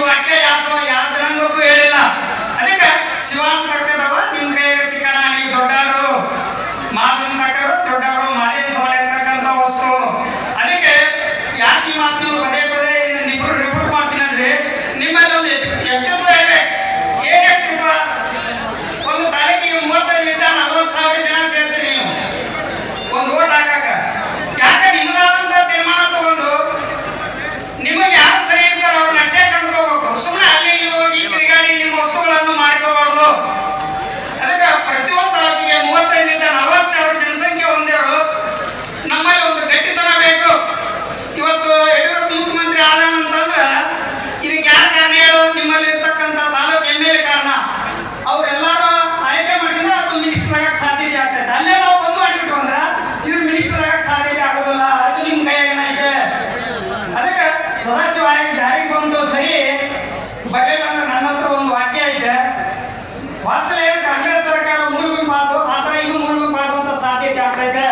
ವಾಕ್ಯ ಯಾವ ಜನಾಂಗಕ್ಕೂ ಹೇಳಿಲ್ಲ. ಅದಕ್ಕೆ ಶಿವಾನ್ ತಕ್ಕದವ ನಿಮ್ ಕೈಯಾಗ ಸಿಕ್ಕಣ, ನೀವು ದೊಡ್ಡವರು ಮಾತಿನ ತಕ್ಕರು ದೊಡ್ಡವರು ಮಾಲಿನ ಸವಾಲೆ ಅಂತಕ್ಕಂಥ ವಸ್ತು. ಅದಕ್ಕೆ ಯಾಕೆ ಈ ಮಾತು ನೀವು ಪದೇ ಪದೇ ರಿಪೋರ್ಟ್ ಮಾಡ್ತೀನಿ ಅಂದ್ರೆ ನಿಮ್ಮಲ್ಲಿ ಒಂದು ವ್ಯಕ್ತಿತ್ವ ಇದೆ. ಏನ್ ವ್ಯಕ್ತಿತ್ವ? ಒಂದು ತಾರೀಕಿಗೆ 35ರಿಂದ 40,000 ಜನ ಸೇರ್ತೀರಿ ನೀವು ಒಂದು ಓಟ್ ಹಾಕಕ. ಯಾಕೆ ನಿಮ್ಮದಾದಂತ ತೀರ್ಮಾನ ತಗೊಂಡು ನಿಮಗೆ ಯಾರು ಸರಿ ಇರ್ತಾರೋ ಅವ್ರನ್ನ ಅಷ್ಟೇ ಕಂಡುಕೋಬೇಕು. ಸುಮ್ಮನೆ ಅಲ್ಲಿ ಇಲ್ಲಿ ಹೋಗಿ ತಿರುಗಾಡಿ ನಿಮ್ಮ ವಸ್ತುಗಳನ್ನು ಮಾಡ್ಕೋಬಾರ್ದು. ಅದಕ್ಕೆ ಪ್ರತಿಯೊಂದು ತಾಲೂಕಿಗೆ 35ರಿಂದ 40,000 ಜನಸಂಖ್ಯೆ ಹೊಂದಿರು ನಮ್ಮಲ್ಲಿ ಒಂದು ಗಟ್ಟಿತನ ಬೇಕು. ಇವತ್ತು ಯಡಿಯೂರಪ್ಪ ಮುಖ್ಯಮಂತ್ರಿ ಆದ ಅಂತಂದ್ರೆ ಇದಕ್ಕೆ ಯಾರು ಕಾರಣ ಹೇಳು? ನಿಮ್ಮಲ್ಲಿ ಇರ್ತಕ್ಕಂಥ ತಾಲೂಕು MLA ಕಾರಣ. ಅವರೆಲ್ಲರೂ ಆಯ್ಕೆ ಮಾಡಿದ್ರೆ ಅದು ಮಿನಿಸ್ಟರ್ ಆಗಕ್ಕೆ ಸಾಧ್ಯತೆ ಆಗ್ತೈತೆ. ಅಲ್ಲೇ ನಾವು ಬಂದು ಮಾಡಿಬಿಟ್ಟು ಅಂದ್ರೆ ಇವ್ರು ಮಿನಿಸ್ಟರ್ ಆಗಕ್ಕೆ ಸಾಧ್ಯತೆ ಆಗೋದಿಲ್ಲ. ಅದು ನಿಮ್ಮ ಕೈಯಾಗ ಐತೆ. ಅದಕ್ಕೆ ಸದಸ್ಯ ಆಯೋಗ ಜಾರಿಗೆ ಬಂದು ಸರಿ ಬರಲಿಲ್ಲ ಅಂದ್ರೆ ನನ್ನ ಹತ್ರ ಒಂದು ವಾಕ್ಯ ಐತೆ. ವಾತ್ಸಲ್ಯ ಕಾಂಗ್ರೆಸ್ ಸರ್ಕಾರ ಮೂರು ಮಾತು ಆ ಥರ ಇದು ಮೂರು ಮಾತು ಅಂತ ಸಾಧ್ಯತೆ ಆಗ್ತೈತೆ.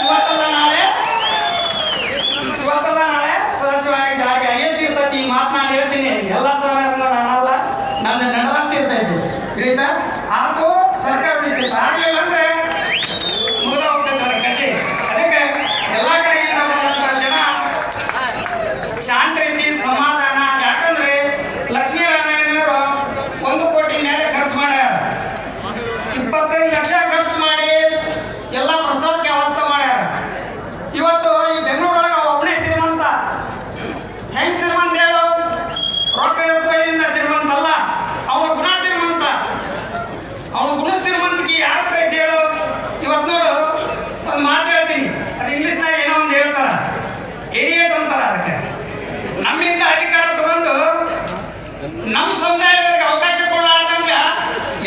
ಇವತ್ತಲ್ಲ ನಾಳೆ ಸದಸ್ಯ ಆಯೋಗ ಜಾರಿಗೆ ಐತಿರ್ತೈತಿ. ಈ ಮಾತು ನಾನು ಹೇಳ್ತೀನಿ, ಎಲ್ಲ ಸಮಯ ಅನ್ನಲ್ಲ, ನನ್ನ ನಡೆದಂತಿರ್ತೈತಿ. ತಿಳಿತಾ? ಆತು ಸರ್ಕಾರ ಉಳಿತೈತೆ. ಆಗಲಿಲ್ಲ ಅಂದ್ರೆ ಮುಗಿದ ಹೋಗ್ತೈತಲ್ಲ ಕತೆ. ಅದಕ್ಕೆ ಎಲ್ಲ ಕಡೆಯಿಂದ ಬಂದಂಥ ಜನ ಶಾಂತ ರೀತಿ ಸಮಾಧಾನ. ಯಾಕಂದ್ರೆ ಲಕ್ಷ್ಮೀನಾರಾಯಣರು 1 ಕೋಟಿ ಮೇಲೆ ಖರ್ಚು ಮಾಡ್ಯಾರ. 25 ಲಕ್ಷ ಖರ್ಚು ಮಾಡಿ ಎಲ್ಲ ಪ್ರಸಾದಕ್ಕೆ ವ್ಯವಸ್ಥೆ ಮಾಡ್ಯಾರ. ಇವತ್ತು ಈ ಬೆಂಗಳೂರೊಳಗೆ ಒಬ್ಬನೇ ಶ್ರೀಮಂತ. ಹೆಂಗ್ ಶ್ರೀಮಂತ ಹೇಳು? ರೊಕ್ಕ ರೂಪಾಯಿಯಿಂದ ಶ್ರೀಮಂತ ಅಲ್ಲ, ಅವನ ಗುಣ ಶ್ರೀಮಂತ. ಅವನ ಗುಣ ಶ್ರೀಮಂತಿಕೆ ಯಾರ ಹತ್ರ ಐತೆ ಹೇಳು? ಇವತ್ತು ನೋಡು, ಒಂದು ಮಾತು ಹೇಳ್ತೀನಿ, ಅದು ಇಂಗ್ಲೀಷ್ನಾಗ ಏನೋ ಒಂದು ಹೇಳ್ತಾರ, ಏರಿಯೇಟ್ ಅಂತಾರ. ಅದಕ್ಕೆ ನಮ್ಮಿಂದ ಅಧಿಕಾರ ತಗೊಂಡು ನಮ್ಮ ಸಮುದಾಯದವರಿಗೆ ಅವಕಾಶ ಕೊಡಲಾರ್ದಂಗ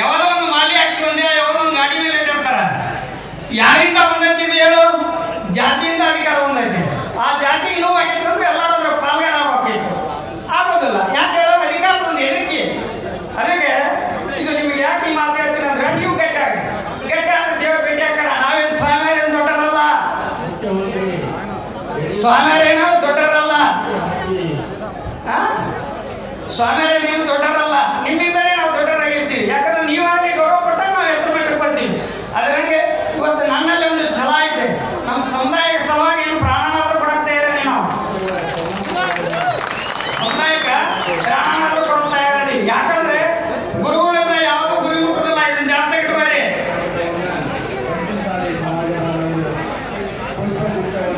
ಯಾವ್ದೋ ಒಂದು ಮಾಲಿ ಹಾಕ್ಸಿ ಬಂದೆ, ಯಾವ್ದೋ ಒಂದು ಗಾಡಿ ಮೇಲೆ ಇಟ್ಟಿರ್ತಾರ. ಯಾರಿಂದ ಬಂದೈತಿ ಹೇಳು? ಜಾತಿಯಿಂದ ಅಧಿಕಾರ ಬಂದೈತಿ. ಆ ಜಾತಿಗೆ ನೋವು ಆಗಿತ್ತಂದ್ರೆ ಎಲ್ಲರೂ ಅದ್ರ ಪಾಲ್ಗಾರ ಆಗ್ಬೇಕಾಯ್ತು. ಆಗೋದಿಲ್ಲ. ಯಾಕೆ ಹೇಳೋ? ಅಧಿಕಾರದ ಒಂದು ಹೆದರಿಕೆ. ಅದಕ್ಕೆ ಇದು ನಿಮಗೆ ಯಾಕೆ ಈ ಮಾತು ಹೇಳ್ತೀನಿ ಅಂದ್ರೆ ನೀವು ಗಟ್ಟಾಗಿ ದೇವ್ರ ಭೇಟಿ ಹಾಕೋಣ. ನಾವೇನು ಸ್ವಾಮಿಯರೇನು ದೊಡ್ಡರಲ್ಲ, ಸ್ವಾಮಿಯರೇನು ದೊಡ್ಡರಲ್ಲ, ಸ್ವಾಮಿಯರೇ ನೀವು ದೊಡ್ಡರಲ್ಲ. ನಿಮ್ಮಿಂದಲೇ ನಾವು ದೊಡ್ಡರಾಗಿರ್ತೀವಿ. ಯಾಕಂದ್ರೆ ನೀವಾಗಲಿ ಗೌರವ ಪಟ್ಟಾಗ ನಾವು ಎತ್ತರ ಮಟ್ಟಕ್ಕೆ ಬರ್ತೀವಿ. ಅದರಂಗೆ ಇವತ್ತು ನನ್ನಲ್ಲಿ ಒಂದು ಛಲ ಐತೆ. ನಮ್ಮ ಸಮುದಾಯಕ್ಕೆ ಸಲುವಾಗಿ ಏನು ಪ್ರಾಣನಾದರೂ ಕೊಡುತ್ತಾ ಇರೋದು. ನಾವು ಸಮುದಾಯಕ್ಕೆ ಪ್ರಾಣನಾದರೂ ಕೊಡುತ್ತಾ ಇರೋದು. ಯಾಕಂದ್ರೆ ಗುರುಗಳಿಂದ ಯಾವುದು ಗುರಿ ಮುಟ್ಟುದಿಲ್ಲ. ಇದನ್ನ ಜಾಸ್ತಿ ಇಟ್ಟುವರಿ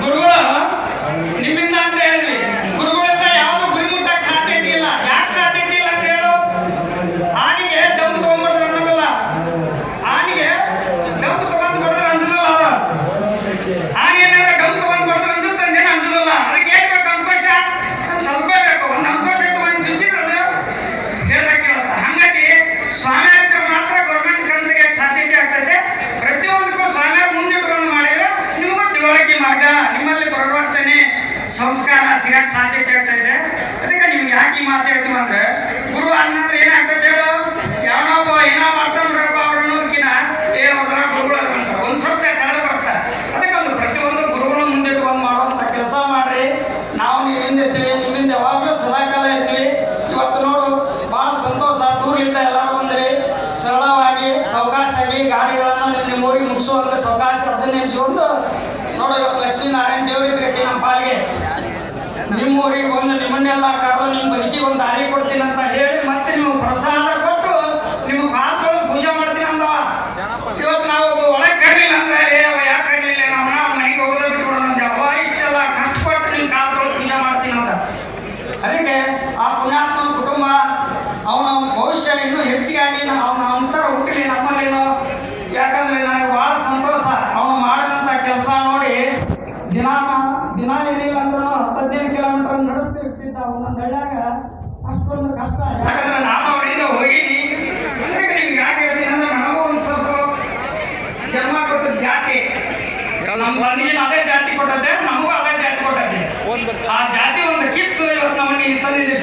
ಗುರುಗಳು ನಿಮ್ಮಿಂದ ಅಂತ ಹೇಳಿದ್ವಿ. ಗುರುಗಳಿಂದ ಯಾವುದು ಗುರಿ ಮುಟ್ಟಕ್ಕೆ ಸಾಧ್ಯತೆ ಇಲ್ಲ. ಯಾಕೆ ಸಾಧ್ಯತೆ ಇಲ್ಲ ಅಂತ ಹೇಳು? ಆನಿಗೆ ಡಮ್ ತಗೊಂಡ್ಬರ್ದು ಅನ್ನೋದಿಲ್ಲ. ಆನಿಗೆ ಡಮ್ ತಗೊಂಡು ಕೊಡಿದ್ರೆ ಅನ್ಸೋದಿಲ್ಲ. ಅದು ಆನೇನಾರ ಡಮ್ ತಗೊಂಡು ಕೊಡಿದ್ರೆ ಅನ್ಸುತ್ತೆ, ಅಂದೇನು ಅನ್ಸೋದಿಲ್ಲ. ಅದಕ್ಕೆ ಏನು ಬೇಕು? ಅವಕಾಶ ಸ್ವಲ್ಪ ಬೇಕು. ಒಂದು ಅವಕಾಶ ತಗೊಂಡು ಚುಚ್ಚಿದ್ರೆ ಹೇಳ್ಬೇಕಿರತ್ತ. ಹಾಗಾಗಿ ಸ್ವಾಮ್ಯಕ್ಕೆ ಮಾತ್ರ ಗೌರ್ಮೆಂಟ್ ಕಣ್ಣಿಗೆ ಸಾಧ್ಯತೆ ಆಗ್ತೈತೆ. ಪ್ರತಿಯೊಂದಕ್ಕೂ ಸ್ವಾಮ್ಯ ಮುಂದಿಟ್ಕೊಂಡು ಮಾಡಿದ್ರೆ ನಿಮಗೂ ತಿಳುವಳಿಕೆ ಮಾರ್ಗ, ನಿಮ್ಮಲ್ಲಿ ಪರಿವರ್ತನೆ ಸಂಸ್ಕಾರ ಸಿಗಕ್ಕೆ ಸಾಧ್ಯತೆ ಆಗ್ತೈತೆ. ಅದಕ್ಕೆ ನಿಮ್ಗೆ ಯಾಕೆ ಈ ಮಾತು ಹೇಳ್ತೀವಿ ಅಂದ್ರೆ ಗುರು ಅನ್ನೋದು ಏನಾಗ್ತೈತೆ ಹೇಳು? ಯಾವನೊಬ್ಬ ಏನೋ ಮಾಡ್ಕೊಂಡ್ರಪ್ಪ ಅವ್ರನ್ನೋದಕ್ಕಿಂತ ಅವ್ರ ಗುರುಗಳು ಅಂತ ಒಂದು ಸ್ವಲ್ಪ ಕಳೆದು ಬರ್ತಾರೆ. ಅದಕ್ಕೆ ಒಂದು ಪ್ರತಿಯೊಂದು ಗುರುಗಳು ಮುಂದಿಟ್ಕೊಂಡು ಮಾಡುವಂಥ ಕೆಲಸ ಮಾಡ್ರಿ. ನಾವು ನೀವು ಹಿಂದೆ ಇರ್ತೀವಿ, ನಿಮ್ಮಿಂದ ಯಾವಾಗಲೂ ಸದಾಕಾಲ ಇರ್ತೀವಿ. ಇವತ್ತು ನೋಡು, ಭಾಳ ಸಂತೋಷ. ದೂರದಿಂದ ಎಲ್ಲರೂ ಬಂದ್ರಿ. ಸರಳವಾಗಿ ಸಾವಕಾಶಾಗಿ ಗಾಡಿಗಳನ್ನು ನಿಮ್ಮ ಊರಿಗೆ ಮುಗಿಸುವಂಥ ಸಾವಕಾಶ ಅದನ್ನ ನಿಲ್ಲಿಸುವಂದು ನೋಡು. ಇವತ್ತು ಲಕ್ಷ್ಮೀನಾರಾಯಣ ದೇವರಿದ್ರೆ ನಮ್ಮ ಪಾಲಿಗೆ ನಿಮ್ಮ ಊರಿಗೆ ಬಂದು ನಿಮ್ಮನ್ನೆಲ್ಲ ಕರೆದು ನಿಮ್ಮ ಬದುಕಿಗೆ ಒಂದು ದಾರಿ ಕೊಡ್ತೀನಿ ಅಂತ ಹೇಳಿ ಮತ್ತೆ ನೀವು ಪ್ರಸಾದ ಕೊಟ್ಟು ನಿಮ್ಮ ಕಾಲ್ತೊಳಗೆ ಪೂಜೆ ಮಾಡ್ತೀನಿ ಅಂದವ. ಇವತ್ತು ನಾವು ಒಳಗೆ ಕರೀಲಿಲ್ಲ ಅಂದ್ರೆ ಯಾಕೆ ಕರೀಲಿಲ್ಲ? ನಾವು ಮನೆಗೆ ಹೋಗೋದು ಬಿಟ್ಕೊಡೋಣ ಅಂತ ಅವ ಇಷ್ಟೆಲ್ಲ ಕಷ್ಟಪಟ್ಟು ನಿಮ್ಮ ಕಾಲ್ತೊಳಗೆ ಪೂಜೆ ಮಾಡ್ತೀನಿ ಅಂತ. ಅದಕ್ಕೆ ಆ ಪುಣ್ಯಾತ್ಮ ಕುಟುಂಬ ಅವನ ಭವಿಷ್ಯ ಇನ್ನೂ ಹೆಚ್ಚಿಗಾಗಿ ಅವನ ಅಂತರ ಹುಟ್ಟಲಿ ನಮ್ಮಲ್ಲೇನು. ಯಾಕಂದ್ರೆ ನನಗೆ ಭಾಳ ಸಂತೋಷ. ಅವನು ಮಾಡಿದಂಥ ಕೆಲಸ ನೋಡಿ ದಿನ ಏನಿಲ್ಲ ಅಂದ್ರೂ 15 ಕಿಲೋಮೀಟರ್ ನಡೆಸ್ತಿರ್ತಿದ್ದ ಒಂದೊಂದು ಹಳ್ಳಿಯಾಗ. ಅಷ್ಟೊಂದು ಕಷ್ಟ. ಯಾಕಂದ್ರೆ ನಾನು ಅವರಿಂದ ಹೋಗಿನಿ. ಅದಕ್ಕೆ ನಿಮ್ಗೆ ಯಾಕೆ ಹೇಳ್ತೀನಿ ಅಂದ್ರೆ ನನಗೂ ಒಂದು ಸ್ವಲ್ಪ ಜನ್ಮ ಕೊಟ್ಟದ ಜಾತಿ, ನಮ್ಮ ತಂದೆಗೆ ಅದೇ ಜಾತಿ ಕೊಟ್ಟದ್ದೆ, ನಮಗೂ ಅದೇ ಜಾತಿ ಕೊಟ್ಟದ್ದೆ. ಆ ಜಾತಿ ಒಂದು ಕಿಚ್ಚು ಇವತ್ತು ನಮ್ಮಲ್ಲಿ ತಂದಿದ್ದ